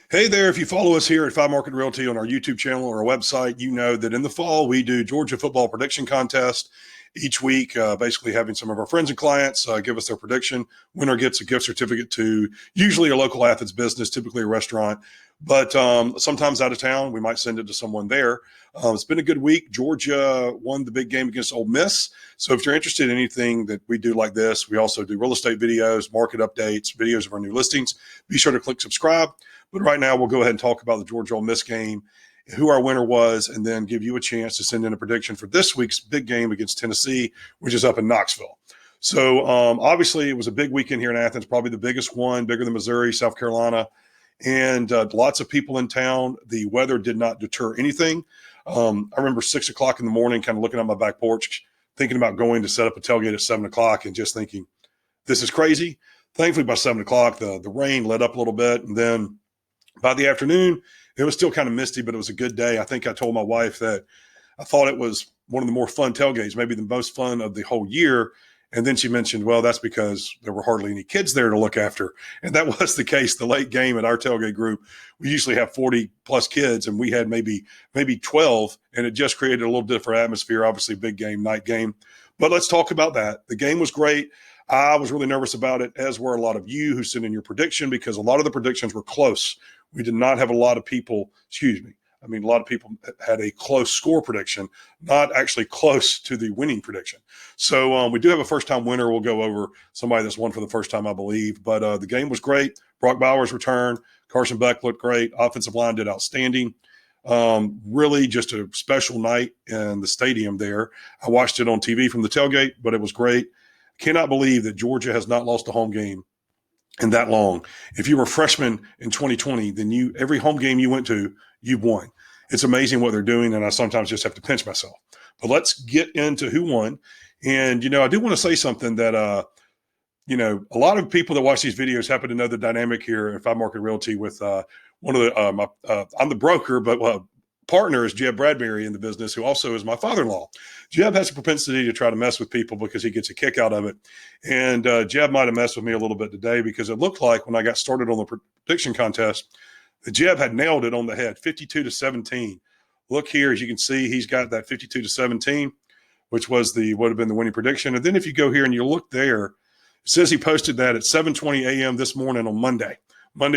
Hey there, if you follow us here at 5Market Realty on our YouTube channel or our website, you know that in the fall we do Georgia football prediction contest each week, basically having some of our friends and clients give us their prediction. Winner gets a gift certificate to usually a local Athens business, typically a restaurant, but sometimes out of town, we might send it to someone there. It's been a good week. Georgia won the big game against Ole Miss. So if you're interested in anything that we do like this, we also do real estate videos, market updates, videos of our new listings. Be sure to click subscribe. But right now, we'll go ahead and talk about the Georgia Ole Miss game, who our winner was, and then give you a chance to send in a prediction for this week's big game against Tennessee, which is up in Knoxville. So obviously, it was a big weekend here in Athens, probably the biggest one, bigger than Missouri, South Carolina, and lots of people in town. The weather did not deter anything. I remember 6 o'clock in the morning, kind of looking at my back porch, thinking about going to set up a tailgate at 7 o'clock and just thinking, this is crazy. Thankfully, by 7 o'clock, the rain let up a little bit, and then by the afternoon, it was still kind of misty, but it was a good day. I think I told my wife that I thought it was one of the more fun tailgates, maybe the most fun of the whole year. And then she mentioned, well, that's because there were hardly any kids there to look after. And that was the case. The late game at our tailgate group, we usually have 40 plus kids, and we had maybe 12, and it just created a little different atmosphere, obviously big game, night game. But let's talk about that. The game was great. I was really nervous about it, as were a lot of you who sent in your prediction, because a lot of the predictions were close. We did not have a lot of people, a lot of people had a close score prediction, not actually close to the winning prediction. So we do have a first-time winner. We'll go over somebody that's won for the first time, I believe. But the game was great. Brock Bowers returned. Carson Beck looked great. Offensive line did outstanding. Really just a special night in the stadium there. I watched it on TV from the tailgate, but it was great. Cannot believe that Georgia has not lost a home game in that long. If you were a freshman in 2020, then every home game you went to, you've won. It's amazing what they're doing, and I sometimes just have to pinch myself. But let's get into who won. And, I do want to say something that, a lot of people that watch these videos happen to know the dynamic here at 5Market Realty with one of the, I'm the broker, but partner is Jeb Bradbury in the business, who also is my father-in-law. Jeb has a propensity to try to mess with people because he gets a kick out of it. And Jeb might have messed with me a little bit today, because it looked like when I got started on the prediction contest, that Jeb had nailed it on the head, 52-17. Look here, as you can see, he's got that 52-17, which would have been the winning prediction. And then if you go here and you look there, it says he posted that at 7:20 a.m. this morning on Monday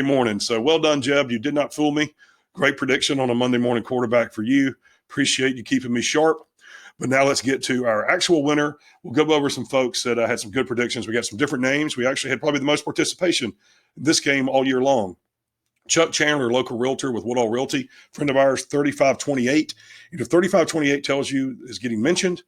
morning. So well done, Jeb. You did not fool me. Great prediction on a Monday morning quarterback for you. Appreciate you keeping me sharp. But now let's get to our actual winner. We'll go over some folks that had some good predictions. We got some different names. We actually had probably the most participation in this game all year long. Chuck Chandler, local realtor with Woodall Realty, friend of ours, 3528. If 3528 tells you is getting mentioned,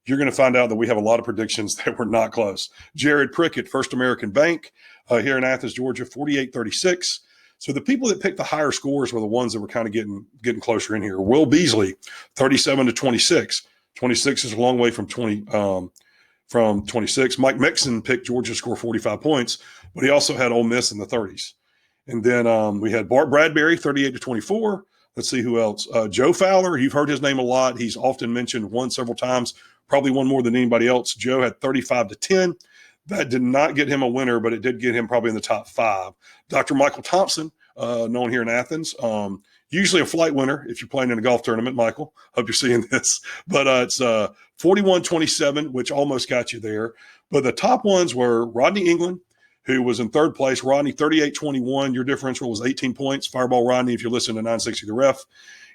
you're going to find out that we have a lot of predictions that were not close. Jared Prickett, First American Bank here in Athens, Georgia, 4836. So the people that picked the higher scores were the ones that were kind of getting closer in here. Will Beasley, 37-26. 26 is a long way from 26. Mike Mixon picked Georgia to score 45 points, but he also had Ole Miss in the 30s. And then we had Bart Bradbury, 38-24. Let's see who else. Joe Fowler, you've heard his name a lot. He's often mentioned, won several times, probably won more than anybody else. Joe had 35-10. That did not get him a winner, but it did get him probably in the top 5. Dr. Michael Thompson, known here in Athens, usually a flight winner if you're playing in a golf tournament, Michael. Hope you're seeing this. But it's 41-27, which almost got you there. But the top ones were Rodney England, who was in third place. Rodney, 38-21. Your differential was 18 points. Fireball Rodney, if you listen to 960 The Ref.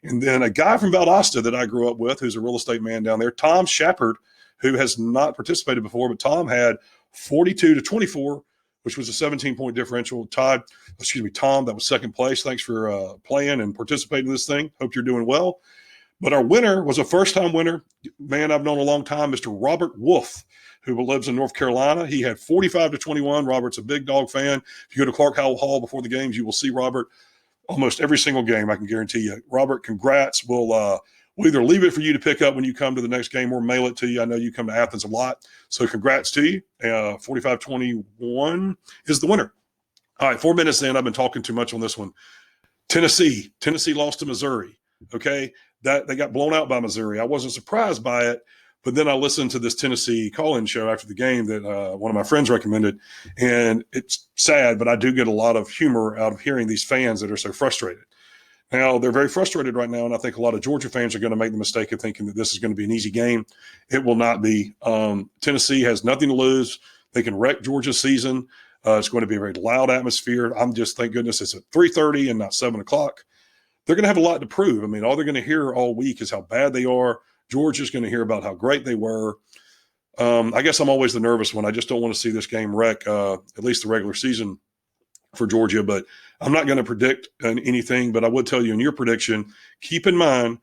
And then a guy from Valdosta that I grew up with, who's a real estate man down there, Tom Shepard, who has not participated before, but Tom had 42-24, which was a 17-point differential. Tom, that was second place. Thanks for playing and participating in this thing. Hope you're doing well. But our winner was a first-time winner, man I've known a long time, Mr. Robert Wolf, who lives in North Carolina. He had 45-21. Robert's a big Dog fan. If you go to Clark Howell Hall before the games, you will see Robert almost every single game, I can guarantee you. Robert, congrats. We'll either leave it for you to pick up when you come to the next game or mail it to you. I know you come to Athens a lot, so congrats to you. 45-21 is the winner. All right, 4 minutes in. I've been talking too much on this one. Tennessee lost to Missouri, okay? That they got blown out by Missouri. I wasn't surprised by it, But then I listened to this Tennessee call-in show after the game that one of my friends recommended, and it's sad, but I do get a lot of humor out of hearing these fans that are so frustrated. Now, they're very frustrated right now, and I think a lot of Georgia fans are going to make the mistake of thinking that this is going to be an easy game. It will not be. Tennessee has nothing to lose. They can wreck Georgia's season. It's going to be a very loud atmosphere. I'm just, thank goodness it's at 3:30 and not 7 o'clock. They're going to have a lot to prove. I mean, all they're going to hear all week is how bad they are. Georgia's going to hear about how great they were. I guess I'm always the nervous one. I just don't want to see this game wreck at least the regular season for Georgia. But I'm not going to predict anything. But I would tell you in your prediction, keep in mind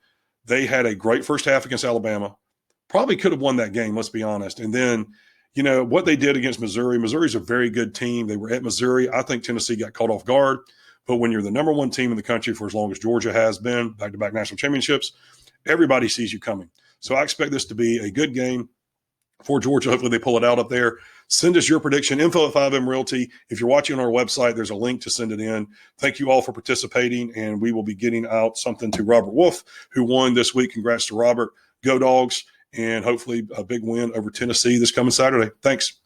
they had a great first half against Alabama. Probably could have won that game, let's be honest. And then, you know, what they did against Missouri. Missouri's a very good team. They were at Missouri. I think Tennessee got caught off guard. But when you're the number one team in the country for as long as Georgia has been, back-to-back national championships, everybody sees you coming. So I expect this to be a good game for Georgia. Hopefully they pull it out up there. Send us your prediction, info at 5M Realty. If you're watching on our website, there's a link to send it in. Thank you all for participating, and we will be getting out something to Robert Wolf, who won this week. Congrats to Robert. Go Dawgs, and hopefully a big win over Tennessee this coming Saturday. Thanks.